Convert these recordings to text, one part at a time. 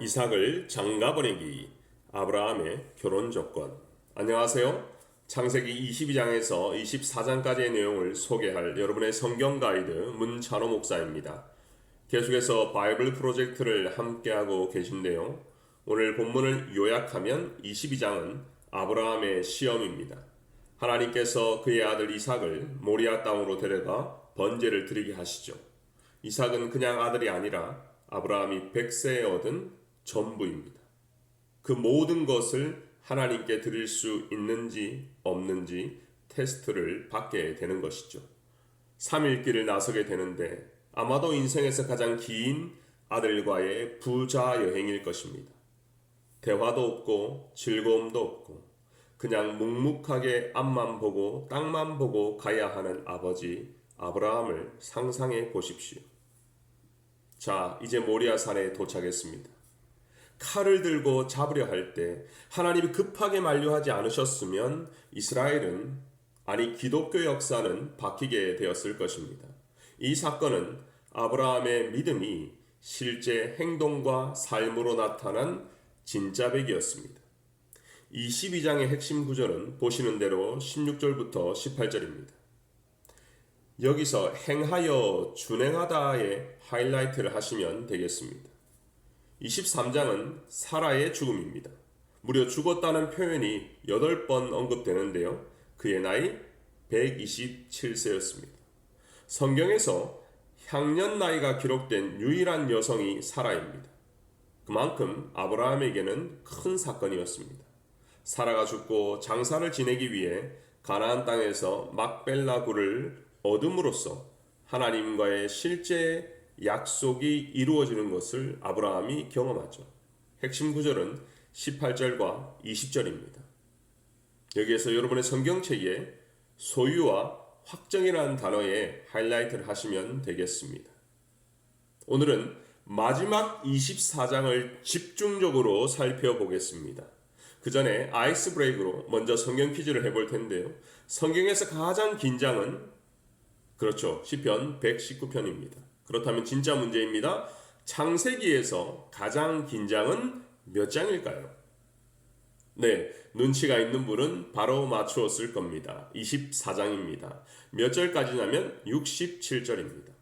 이삭을 장가보내기, 아브라함의 결혼 조건. 안녕하세요. 창세기 22장에서 24장까지의 내용을 소개할 여러분의 성경 가이드 문찬호 목사입니다. 계속해서 바이블 프로젝트를 함께하고 계신데요. 오늘 본문을 요약하면 22장은 아브라함의 시험입니다. 하나님께서 그의 아들 이삭을 모리아 땅으로 데려가 번제를 드리게 하시죠. 이삭은 그냥 아들이 아니라 아브라함이 100세에 얻은 전부입니다. 그 모든 것을 하나님께 드릴 수 있는지 없는지 테스트를 받게 되는 것이죠. 3일 길을 나서게 되는데 아마도 인생에서 가장 긴 아들과의 부자 여행일 것입니다. 대화도 없고 즐거움도 없고 그냥 묵묵하게 앞만 보고 땅만 보고 가야 하는 아버지 아브라함을 상상해 보십시오. 자, 이제 모리아산에 도착했습니다. 칼을 들고 잡으려 할 때 하나님이 급하게 만류하지 않으셨으면 이스라엘은, 아니 기독교 역사는 바뀌게 되었을 것입니다. 이 사건은 아브라함의 믿음이 실제 행동과 삶으로 나타난 진짜백이었습니다. 22장의 핵심 구절은 보시는 대로 16절부터 18절입니다. 여기서 행하여 준행하다의 하이라이트를 하시면 되겠습니다. 23장은 사라의 죽음입니다. 무려 죽었다는 표현이 8번 언급되는데요. 그의 나이 127세였습니다. 성경에서 향년 나이가 기록된 유일한 여성이 사라입니다. 그만큼 아브라함에게는 큰 사건이었습니다. 사라가 죽고 장사를 지내기 위해 가나안 땅에서 막벨라 굴을 얻음으로써 하나님과의 실제 약속이 이루어지는 것을 아브라함이 경험하죠. 핵심 구절은 18절과 20절입니다. 여기에서 여러분의 성경책에 소유와 확정이라는 단어에 하이라이트를 하시면 되겠습니다. 오늘은 마지막 24장을 집중적으로 살펴보겠습니다. 그 전에 아이스 브레이크로 먼저 성경 퀴즈를 해볼 텐데요. 성경에서 가장 긴 장은 그렇죠. 시편 119편입니다. 그렇다면 진짜 문제입니다. 창세기에서 가장 긴 장은 몇 장일까요? 네, 눈치가 있는 분은 바로 맞추었을 겁니다. 24장입니다. 몇 절까지냐면 67절입니다.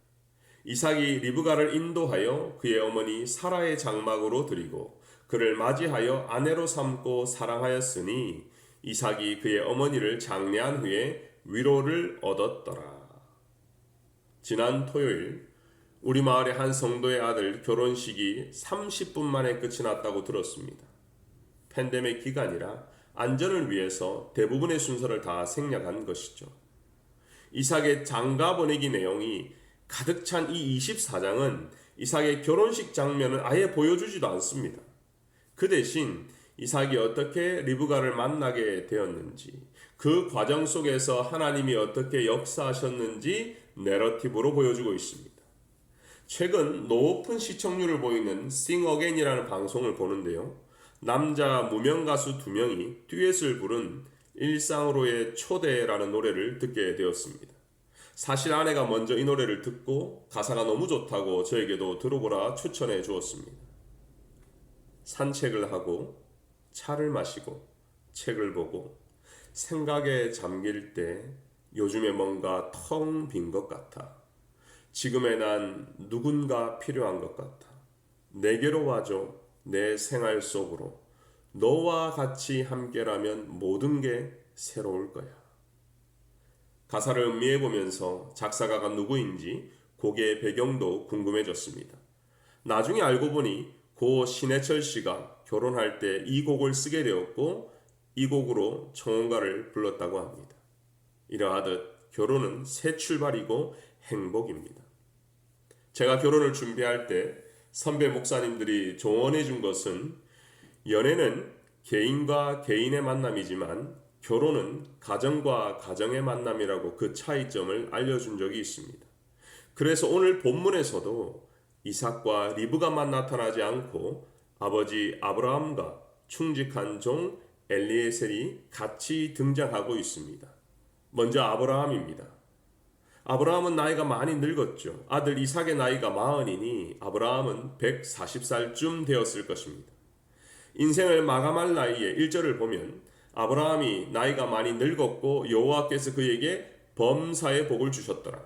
이삭이 리브가를 인도하여 그의 어머니 사라의 장막으로 드리고 그를 맞이하여 아내로 삼고 사랑하였으니 이삭이 그의 어머니를 장례한 후에 위로를 얻었더라. 지난 토요일 우리 마을의 한 성도의 아들 결혼식이 30분 만에 끝이 났다고 들었습니다. 팬데믹 기간이라 안전을 위해서 대부분의 순서를 다 생략한 것이죠. 이삭의 장가 보내기 내용이 가득 찬 이 24장은 이삭의 결혼식 장면을 아예 보여주지도 않습니다. 그 대신 이삭이 어떻게 리브가를 만나게 되었는지, 그 과정 속에서 하나님이 어떻게 역사하셨는지 내러티브로 보여주고 있습니다. 최근 높은 시청률을 보이는 Sing Again이라는 방송을 보는데요. 남자 무명 가수 2명이 듀엣을 부른 일상으로의 초대라는 노래를 듣게 되었습니다. 사실 아내가 먼저 이 노래를 듣고 가사가 너무 좋다고 저에게도 들어보라 추천해 주었습니다. 산책을 하고 차를 마시고 책을 보고 생각에 잠길 때 요즘에 뭔가 텅 빈 것 같아. 지금의 난 누군가 필요한 것 같아. 내게로 와줘. 내 생활 속으로. 너와 같이 함께라면 모든 게 새로울 거야. 가사를 음미해 보면서 작사가가 누구인지 곡의 배경도 궁금해졌습니다. 나중에 알고 보니 고 신해철 씨가 결혼할 때 이 곡을 쓰게 되었고 이 곡으로 청혼가를 불렀다고 합니다. 이러하듯 결혼은 새 출발이고 행복입니다. 제가 결혼을 준비할 때 선배 목사님들이 조언해 준 것은 연애는 개인과 개인의 만남이지만 결혼은 가정과 가정의 만남이라고 그 차이점을 알려준 적이 있습니다. 그래서 오늘 본문에서도 이삭과 리브가만 나타나지 않고 아버지 아브라함과 충직한 종 엘리에셀이 같이 등장하고 있습니다. 먼저 아브라함입니다. 아브라함은 나이가 많이 늙었죠. 아들 이삭의 나이가 40이니 아브라함은 140살쯤 되었을 것입니다. 인생을 마감할 나이에 1절을 보면 아브라함이 나이가 많이 늙었고 여호와께서 그에게 범사의 복을 주셨더라.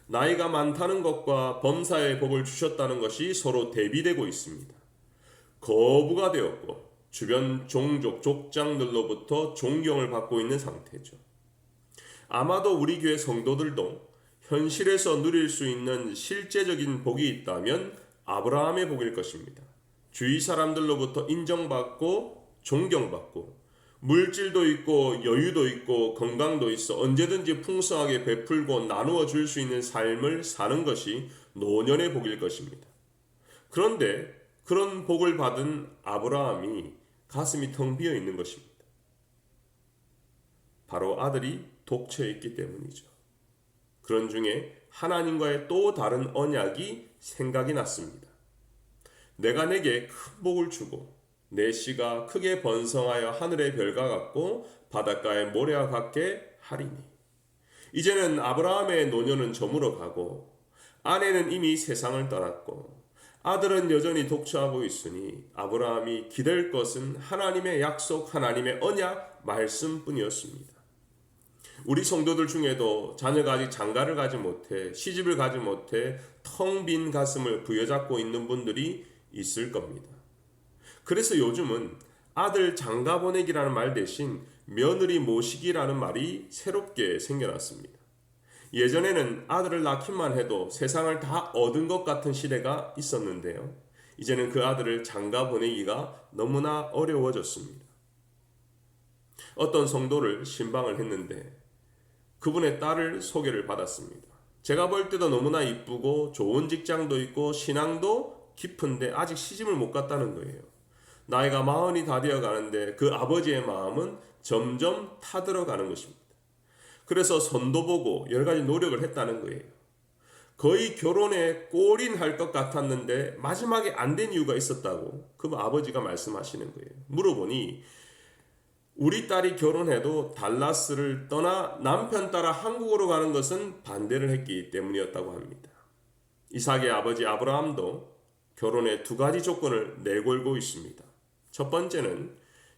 나이가 많다는 것과 범사의 복을 주셨다는 것이 서로 대비되고 있습니다. 거부가 되었고 주변 종족, 족장들로부터 존경을 받고 있는 상태죠. 아마도 우리 교회 성도들도 현실에서 누릴 수 있는 실제적인 복이 있다면 아브라함의 복일 것입니다. 주위 사람들로부터 인정받고 존경받고 물질도 있고 여유도 있고 건강도 있어 언제든지 풍성하게 베풀고 나누어 줄 수 있는 삶을 사는 것이 노년의 복일 것입니다. 그런데 그런 복을 받은 아브라함이 가슴이 텅 비어 있는 것입니다. 바로 아들이 독처해 있기 때문이죠. 그런 중에 하나님과의 또 다른 언약이 생각이 났습니다. 내가 내게 큰 복을 주고 내 씨가 크게 번성하여 하늘의 별과 같고 바닷가의 모래와 같게 하리니. 이제는 아브라함의 노년은 저물어 가고 아내는 이미 세상을 떠났고 아들은 여전히 독처하고 있으니 아브라함이 기댈 것은 하나님의 약속, 하나님의 언약, 말씀뿐이었습니다. 우리 성도들 중에도 자녀가 아직 장가를 가지 못해 시집을 가지 못해 텅 빈 가슴을 부여잡고 있는 분들이 있을 겁니다. 그래서 요즘은 아들 장가 보내기라는 말 대신 며느리 모시기라는 말이 새롭게 생겨났습니다. 예전에는 아들을 낳기만 해도 세상을 다 얻은 것 같은 시대가 있었는데요. 이제는 그 아들을 장가 보내기가 너무나 어려워졌습니다. 어떤 성도를 신방을 했는데 그분의 딸을 소개를 받았습니다. 제가 볼 때도 너무나 이쁘고 좋은 직장도 있고 신앙도 깊은데 아직 시집을 못 갔다는 거예요. 나이가 40이 다 되어 가는데 그 아버지의 마음은 점점 타들어가는 것입니다. 그래서 선도 보고 여러 가지 노력을 했다는 거예요. 거의 결혼에 골인할 것 같았는데 마지막에 안 된 이유가 있었다고 그 아버지가 말씀하시는 거예요. 물어보니 우리 딸이 결혼해도 달라스를 떠나 남편 따라 한국으로 가는 것은 반대를 했기 때문이었다고 합니다. 이삭의 아버지 아브라함도 결혼에 두 가지 조건을 내걸고 있습니다. 첫 번째는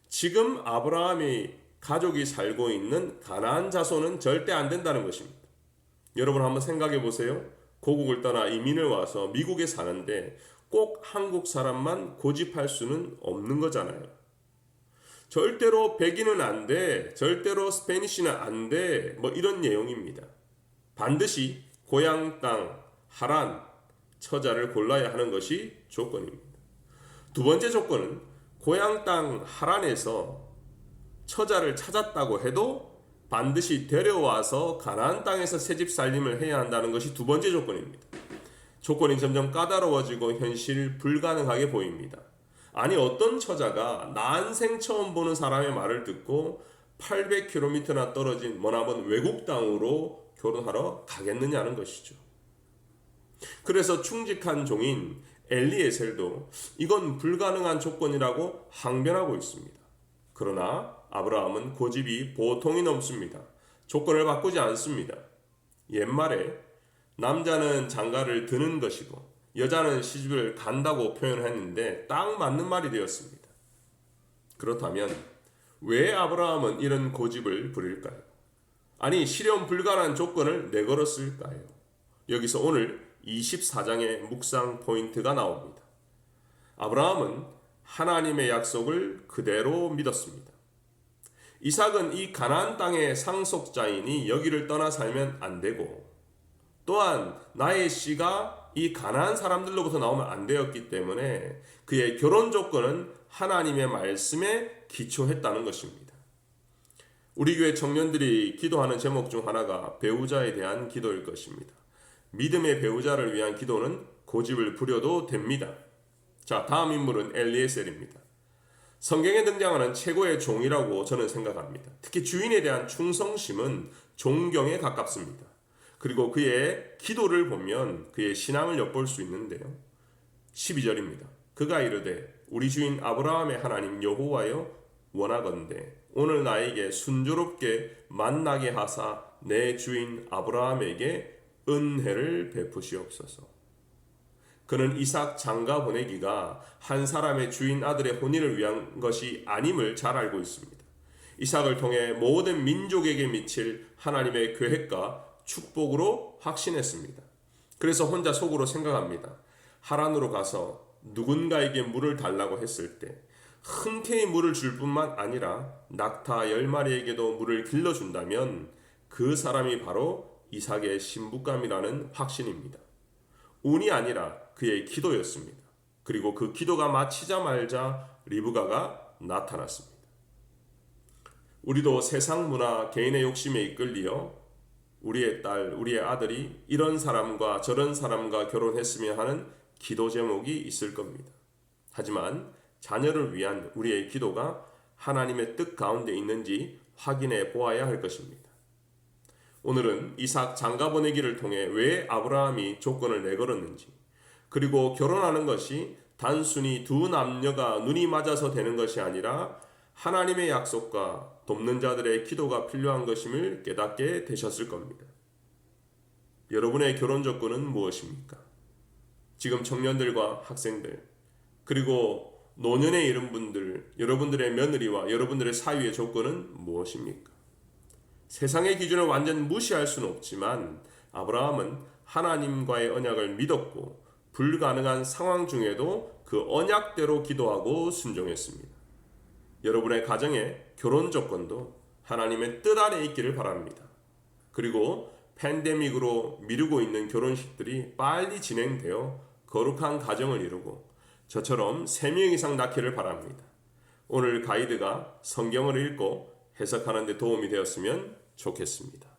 지금 아브라함이 가족이 살고 있는 가나안 자손은 절대 안 된다는 것입니다. 여러분 한번 생각해 보세요. 고국을 떠나 이민을 와서 미국에 사는데 꼭 한국 사람만 고집할 수는 없는 거잖아요. 절대로 백인은 안 돼, 절대로 스페니쉬는 안 돼, 이런 내용입니다. 반드시 고향 땅, 하란, 처자를 골라야 하는 것이 조건입니다. 두 번째 조건은 고향 땅 하란에서 처자를 찾았다고 해도 반드시 데려와서 가나안 땅에서 새집 살림을 해야 한다는 것이 두 번째 조건입니다. 조건이 점점 까다로워지고 현실 불가능하게 보입니다. 아니 어떤 처자가 난생 처음 보는 사람의 말을 듣고 800km나 떨어진 머나먼 외국 땅으로 결혼하러 가겠느냐는 것이죠. 그래서 충직한 종인 엘리에셀도 이건 불가능한 조건이라고 항변하고 있습니다. 그러나 아브라함은 고집이 보통이 넘습니다. 조건을 바꾸지 않습니다. 옛말에 남자는 장가를 드는 것이고 여자는 시집을 간다고 표현했는데 딱 맞는 말이 되었습니다. 그렇다면 왜 아브라함은 이런 고집을 부릴까요? 아니 실현 불가능한 조건을 내걸었을까요? 여기서 오늘 24장의 묵상 포인트가 나옵니다. 아브라함은 하나님의 약속을 그대로 믿었습니다. 이삭은 이 가나안 땅의 상속자이니 여기를 떠나 살면 안 되고 또한 나의 씨가 이 가나안 사람들로부터 나오면 안 되었기 때문에 그의 결혼 조건은 하나님의 말씀에 기초했다는 것입니다. 우리 교회 청년들이 기도하는 제목 중 하나가 배우자에 대한 기도일 것입니다. 믿음의 배우자를 위한 기도는 고집을 부려도 됩니다. 자, 다음 인물은 엘리에셀입니다. 성경에 등장하는 최고의 종이라고 저는 생각합니다. 특히 주인에 대한 충성심은 존경에 가깝습니다. 그리고 그의 기도를 보면 그의 신앙을 엿볼 수 있는데요. 12절입니다. 그가 이르되 우리 주인 아브라함의 하나님 여호와여 원하건대 오늘 나에게 순조롭게 만나게 하사 내 주인 아브라함에게 은혜를 베푸시옵소서. 그는 이삭 장가 보내기가 한 사람의 주인 아들의 혼인을 위한 것이 아님을 잘 알고 있습니다. 이삭을 통해 모든 민족에게 미칠 하나님의 계획과 축복으로 확신했습니다. 그래서 혼자 속으로 생각합니다. 하란으로 가서 누군가에게 물을 달라고 했을 때 흔쾌히 물을 줄 뿐만 아니라 낙타 10마리에게도 물을 길러준다면 그 사람이 바로 이삭의 신부감이라는 확신입니다. 운이 아니라 그의 기도였습니다. 그리고 그 기도가 마치자마자 리브가가 나타났습니다. 우리도 세상 문화, 개인의 욕심에 이끌려 우리의 딸, 우리의 아들이 이런 사람과 저런 사람과 결혼했으면 하는 기도 제목이 있을 겁니다. 하지만 자녀를 위한 우리의 기도가 하나님의 뜻 가운데 있는지 확인해 보아야 할 것입니다. 오늘은 이삭 장가 보내기를 통해 왜 아브라함이 조건을 내걸었는지, 그리고 결혼하는 것이 단순히 두 남녀가 눈이 맞아서 되는 것이 아니라 하나님의 약속과 돕는 자들의 기도가 필요한 것임을 깨닫게 되셨을 겁니다. 여러분의 결혼 조건은 무엇입니까? 지금 청년들과 학생들, 그리고 노년에 이른 분들, 여러분들의 며느리와 여러분들의 사위의 조건은 무엇입니까? 세상의 기준을 완전 무시할 수는 없지만 아브라함은 하나님과의 언약을 믿었고 불가능한 상황 중에도 그 언약대로 기도하고 순종했습니다. 여러분의 가정의 결혼 조건도 하나님의 뜻 안에 있기를 바랍니다. 그리고 팬데믹으로 미루고 있는 결혼식들이 빨리 진행되어 거룩한 가정을 이루고 저처럼 3명 이상 낳기를 바랍니다. 오늘 가이드가 성경을 읽고 해석하는 데 도움이 되었으면 좋겠습니다.